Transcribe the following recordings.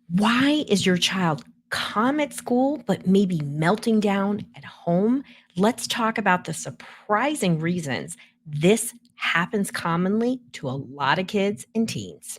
Why is your child calm at school, but maybe melting down at home? Let's talk about the surprising reasons this happens commonly to a lot of kids and teens.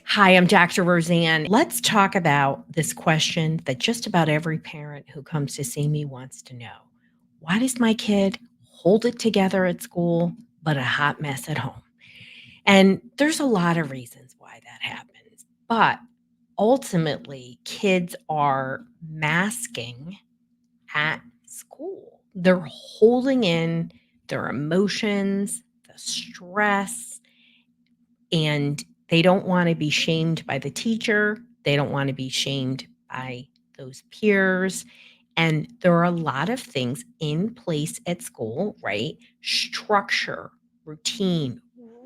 Hi, I'm Dr. Roseann. Let's talk about this question that just about every parent who comes to see me wants to know. Why does my kid hold it together at school, but a hot mess at home? And there's a lot of reasons why that happens. But ultimately, kids are masking at school. They're holding in their emotions, the stress, and they don't want to be shamed by the teacher. They don't want to be shamed by those peers. And there are a lot of things in place at school, right? Structure, routine,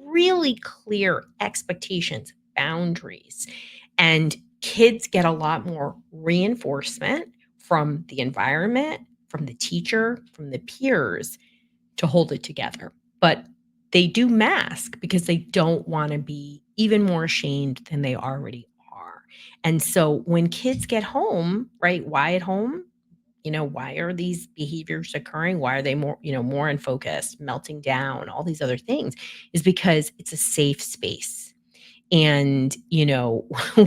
really clear expectations, boundaries. And kids get a lot more reinforcement from the environment, from the teacher, from the peers to hold it together. But they do mask because they don't want to be even more ashamed than they already are. And so when kids get home, right? Why at home? Why are these behaviors occurring? Why are they more in focus, melting down, all these other things? Is because it's a safe space. And,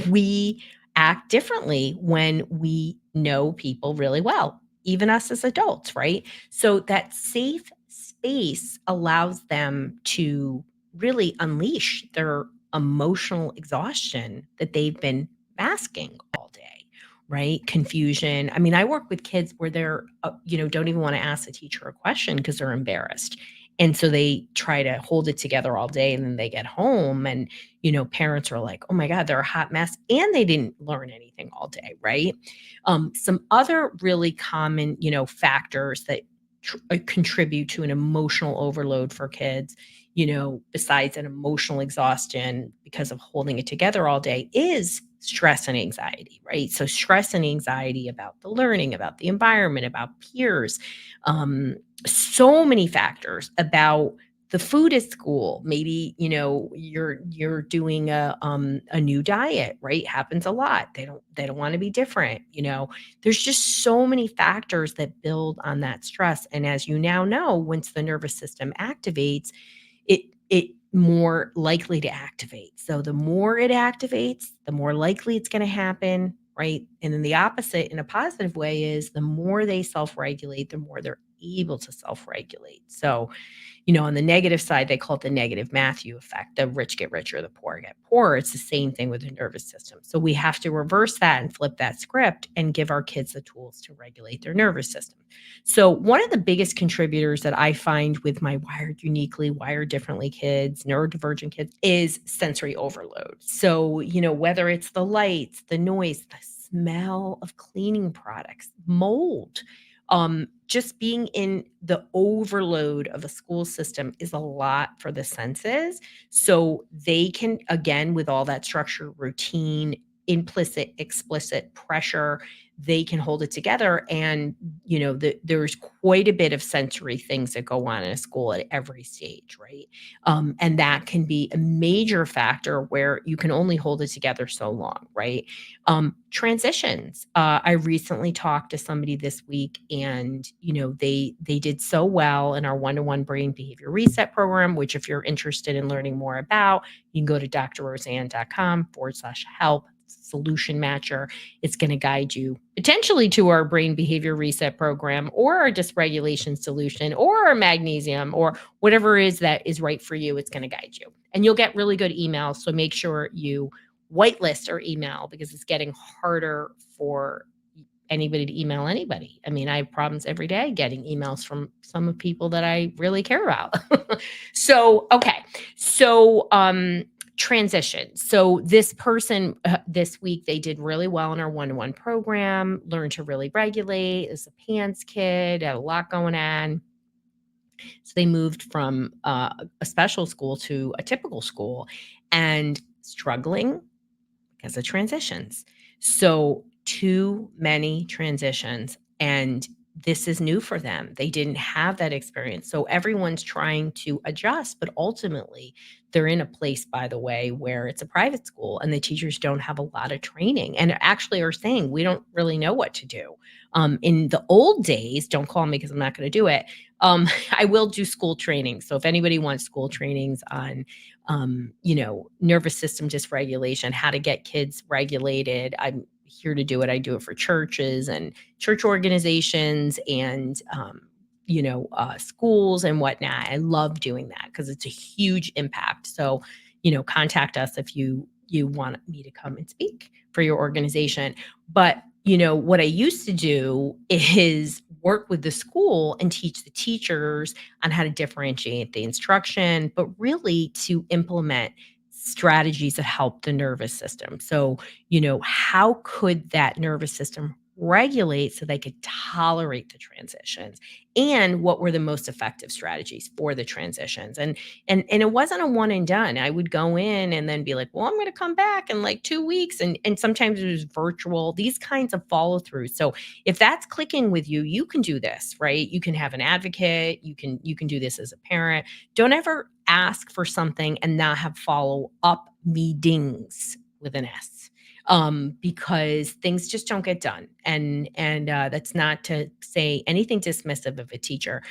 we act differently when we know people really well, even us as adults, right? So that safe space allows them to really unleash their emotional exhaustion that they've been masking all day, right? Confusion. I mean, I work with kids where don't even want to ask the teacher a question because they're embarrassed. And so they try to hold it together all day and then they get home and parents are like, "Oh my god, they're a hot mess," and they didn't learn anything all day, right? Some other really common, factors that contribute to an emotional overload for kids, besides an emotional exhaustion because of holding it together all day, is stress and anxiety, right? So stress and anxiety about the learning, about the environment, about peers, um, so many factors about the food at school. Maybe, you're doing a new diet, right? Happens a lot. They don't want to be different, There's just so many factors that build on that stress. And as you now know, once the nervous system activates, it more likely to activate. So the more it activates, the more likely it's going to happen, right? And then the opposite in a positive way is the more they self-regulate, the more they're able to self-regulate. So on the negative side, they call it the negative Matthew effect. The rich get richer, the poor get poorer. It's the same thing with the nervous system. So we have to reverse that and flip that script and give our kids the tools to regulate their nervous system. So one of the biggest contributors that I find with my wired uniquely, wired differently kids, neurodivergent kids is sensory overload. So, whether it's the lights, the noise, the smell of cleaning products, mold, just being in the overload of a school system is a lot for the senses. So they can, again, with all that structure, routine, implicit, explicit pressure, they can hold it together. And, there's quite a bit of sensory things that go on in a school at every stage, right? And that can be a major factor where you can only hold it together so long, right? Transitions. I recently talked to somebody this week, and they did so well in our one-to-one brain behavior reset program. Which, if you're interested in learning more about, you can go to drroseann.com/help solution matcher. It's going to guide you potentially to our brain behavior reset program or our dysregulation solution or our magnesium or whatever it is that is right for you. It's going to guide you, and you'll get really good emails. So make sure you whitelist or email because it's getting harder for anybody to email anybody. I mean, I have problems every day getting emails from some of people that I really care about. So, okay. So, transition. So this person this week, they did really well in our one-to-one program, learned to really regulate. Is a pants kid, had a lot going on. So they moved from a special school to a typical school and struggling because of transitions. So too many transitions. And this is new for them. They didn't have that experience. So everyone's trying to adjust, but ultimately they're in a place, by the way, where it's a private school and the teachers don't have a lot of training and actually are saying, we don't really know what to do. In the old days, don't call me because I'm not going to do it. I will do school training. So if anybody wants school trainings on, nervous system dysregulation, how to get kids regulated, I'm here to do it. I do it for churches and church organizations and schools and whatnot. I love doing that because it's a huge impact. So, contact us if you want me to come and speak for your organization. But what I used to do is work with the school and teach the teachers on how to differentiate the instruction, but really to implement strategies that help the nervous system. So, how could that nervous system regulate so they could tolerate the transitions? And what were the most effective strategies for the transitions? And it wasn't a one and done. I would go in and then be like, well, I'm going to come back in like 2 weeks. And sometimes it was virtual, these kinds of follow through. So if that's clicking with you, you can do this, right? You can have an advocate, you can do this as a parent. Don't ever ask for something and not have follow up meetings with an S, because things just don't get done. And that's not to say anything dismissive of a teacher.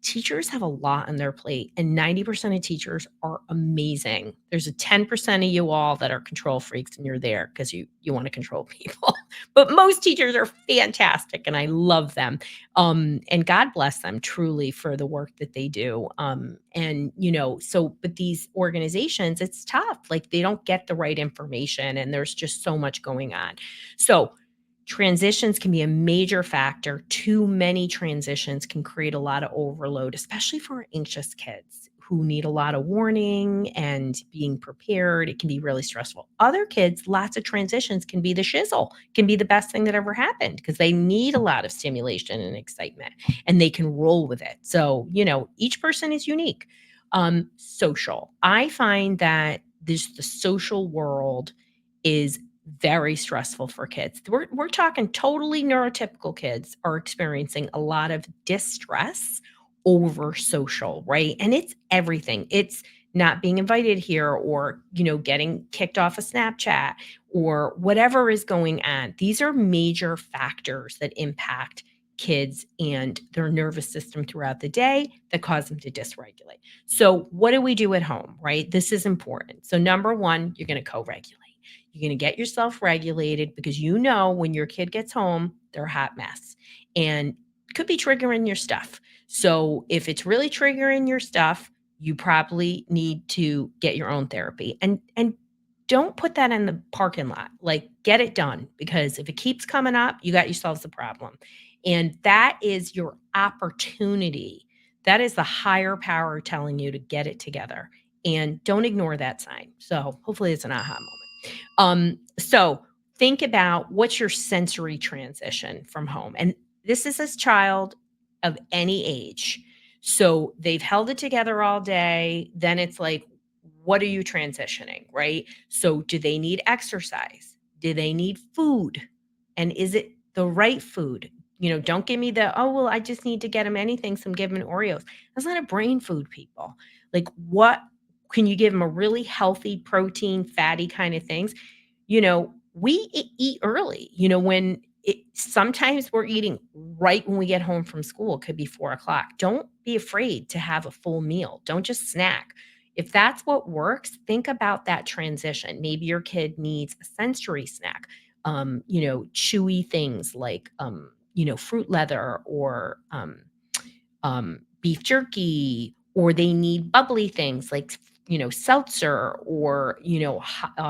Teachers have a lot on their plate, and 90% of teachers are amazing. There's a 10% of you all that are control freaks, and you're there because you want to control people. But most teachers are fantastic, and I love them. And God bless them truly for the work that they do. But these organizations, it's tough. Like they don't get the right information, and there's just so much going on. So transitions can be a major factor. Too many transitions can create a lot of overload, especially for anxious kids who need a lot of warning and being prepared. It can be really stressful. Other kids, lots of transitions can be the shizzle, can be the best thing that ever happened because they need a lot of stimulation and excitement and they can roll with it. So, each person is unique. Social. I find that the social world is very stressful for kids. We're talking totally neurotypical kids are experiencing a lot of distress over social, right? And it's everything. It's not being invited here or, getting kicked off a Snapchat or whatever is going on. These are major factors that impact kids and their nervous system throughout the day that cause them to dysregulate. So, what do we do at home, right? This is important. So, number one, you're going to co regulate. You're going to get yourself regulated because when your kid gets home, they're a hot mess and could be triggering your stuff. So if it's really triggering your stuff, you probably need to get your own therapy and don't put that in the parking lot. Like get it done because if it keeps coming up, you got yourselves a problem. And that is your opportunity. That is the higher power telling you to get it together and don't ignore that sign. So hopefully it's an aha moment. So think about what's your sensory transition from home. And this is a child of any age. So they've held it together all day. Then it's like, what are you transitioning, right? So do they need exercise? Do they need food? And is it the right food? Don't give me oh, well, I just need to get them anything. So I'm giving them Oreos. That's not a brain food, people. Like, what can you give them a really healthy, protein, fatty kind of things? We eat early, when sometimes we're eating right when we get home from school. It could be 4 o'clock. Don't be afraid to have a full meal. Don't just snack. If that's what works, think about that transition. Maybe your kid needs a sensory snack, chewy things like, fruit leather or beef jerky, or they need bubbly things like, seltzer or,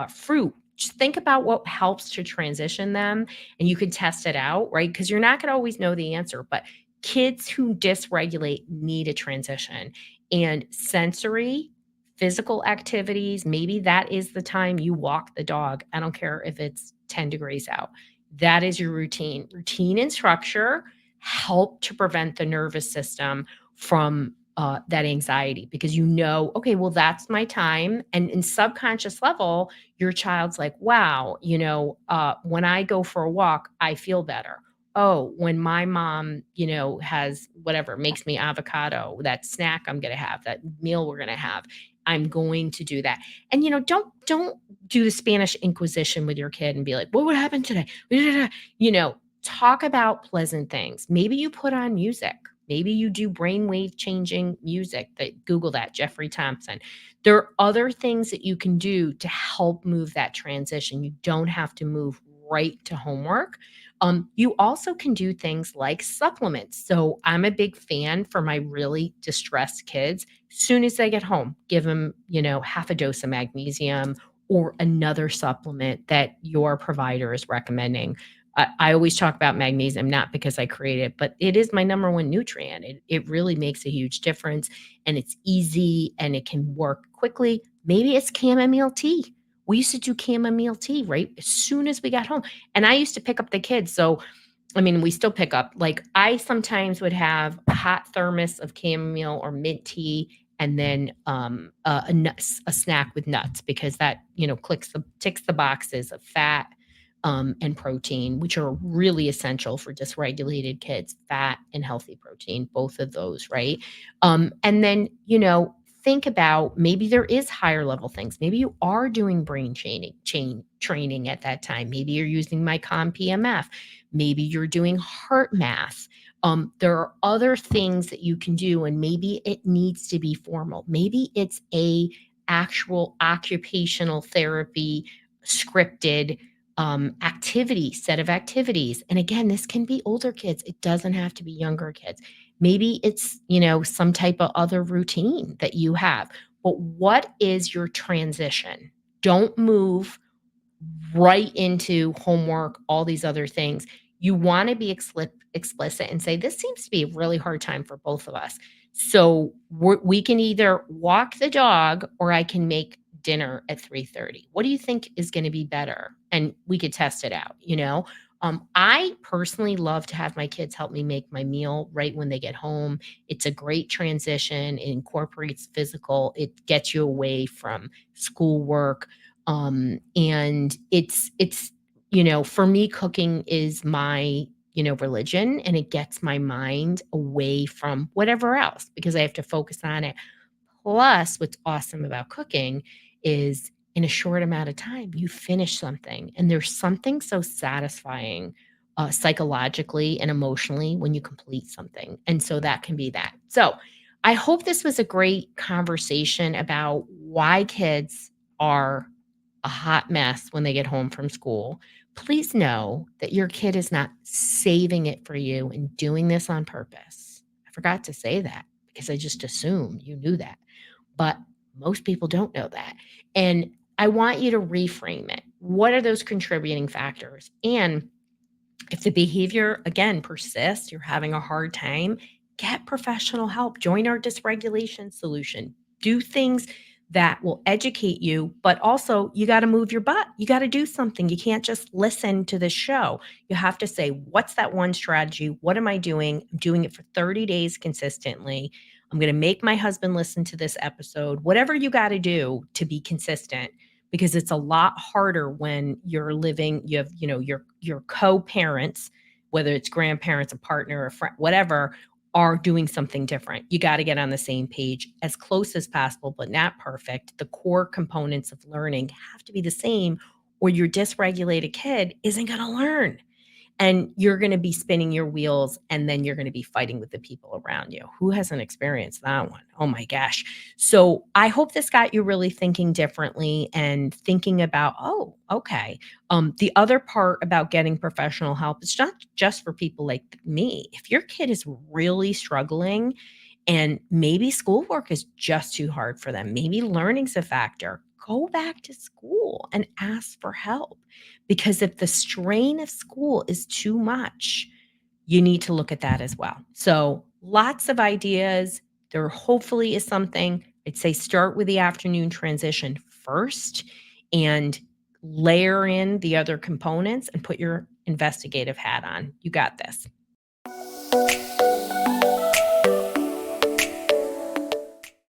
fruit. Just think about what helps to transition them and you can test it out, right? Because you're not going to always know the answer, but kids who dysregulate need a transition. And sensory, physical activities, maybe that is the time you walk the dog. I don't care if it's 10 degrees out. That is your routine. Routine and structure help to prevent the nervous system from that anxiety because okay, well, that's my time. And in subconscious level, your child's like, wow, when I go for a walk, I feel better. oh, when my mom, has whatever, makes me avocado, that snack I'm gonna have, that meal we're gonna have, I'm going to do that. And don't do the Spanish Inquisition with your kid and be like, what would happen today? You know, talk about pleasant things. Maybe you put on music. Maybe you do brainwave changing music. That Google that, Jeffrey Thompson. There are other things that you can do to help move that transition. You don't have to move right to homework. You also can do things like supplements. So I'm a big fan for my really distressed kids. Soon as they get home, give them, half a dose of magnesium or another supplement that your provider is recommending. I always talk about magnesium, not because I create it, but it is my number one nutrient. It really makes a huge difference, and it's easy and it can work quickly. Maybe it's chamomile tea. We used to do chamomile tea right as soon as we got home. And I used to pick up the kids. So, I mean, we still pick up. Like, I sometimes would have a hot thermos of chamomile or mint tea, and then a snack with nuts, because that ticks the boxes of fat and protein, which are really essential for dysregulated kids. Fat and healthy protein, both of those, right? And then think about, maybe there is higher level things. Maybe you are doing brain training at that time. Maybe you're using my PMF. Maybe you're doing heart math. There are other things that you can do, and maybe it needs to be formal. Maybe it's a actual occupational therapy scripted activity, set of activities. And again, this can be older kids. It doesn't have to be younger kids. Maybe it's, some type of other routine that you have. But what is your transition? Don't move right into homework, all these other things. You want to be explicit and say, this seems to be a really hard time for both of us. So we can either walk the dog, or I can make dinner at 3:30. What do you think is going to be better? And we could test it out, I personally love to have my kids help me make my meal right when they get home. It's a great transition. It incorporates physical. It gets you away from schoolwork, and for me, cooking is my religion, and it gets my mind away from whatever else, because I have to focus on it. Plus, what's awesome about cooking is, in a short amount of time, you finish something, and there's something so satisfying, psychologically and emotionally, when you complete something. And so that can be that. So I hope this was a great conversation about why kids are a hot mess when they get home from school. Please know that your kid is not saving it for you and doing this on purpose. I forgot to say that because I just assumed you knew that. But most people don't know that. And I want you to reframe it. What are those contributing factors? And if the behavior again persists, you're having a hard time, get professional help. Join our dysregulation solution. Do things that will educate you, but also you got to move your butt. You got to do something. You can't just listen to the show. You have to say, what's that one strategy? What am I doing? I'm doing it for 30 days consistently. I'm going to make my husband listen to this episode. Whatever you got to do to be consistent, because it's a lot harder when you're living, you have, your co-parents, whether it's grandparents, a partner, a friend, whatever, are doing something different. You got to get on the same page as close as possible, but not perfect. The core components of learning have to be the same, or your dysregulated kid isn't going to learn. And you're going to be spinning your wheels, and then you're going to be fighting with the people around you. Who hasn't experienced that one? Oh my gosh. So I hope this got you really thinking differently and thinking about, oh, okay. The other part about getting professional help, it's not just for people like me. If your kid is really struggling, and maybe schoolwork is just too hard for them, maybe learning's a factor, go back to school and ask for help. Because if the strain of school is too much, you need to look at that as well. So, lots of ideas. There hopefully is something. I'd say start with the afternoon transition first and layer in the other components and put your investigative hat on. You got this.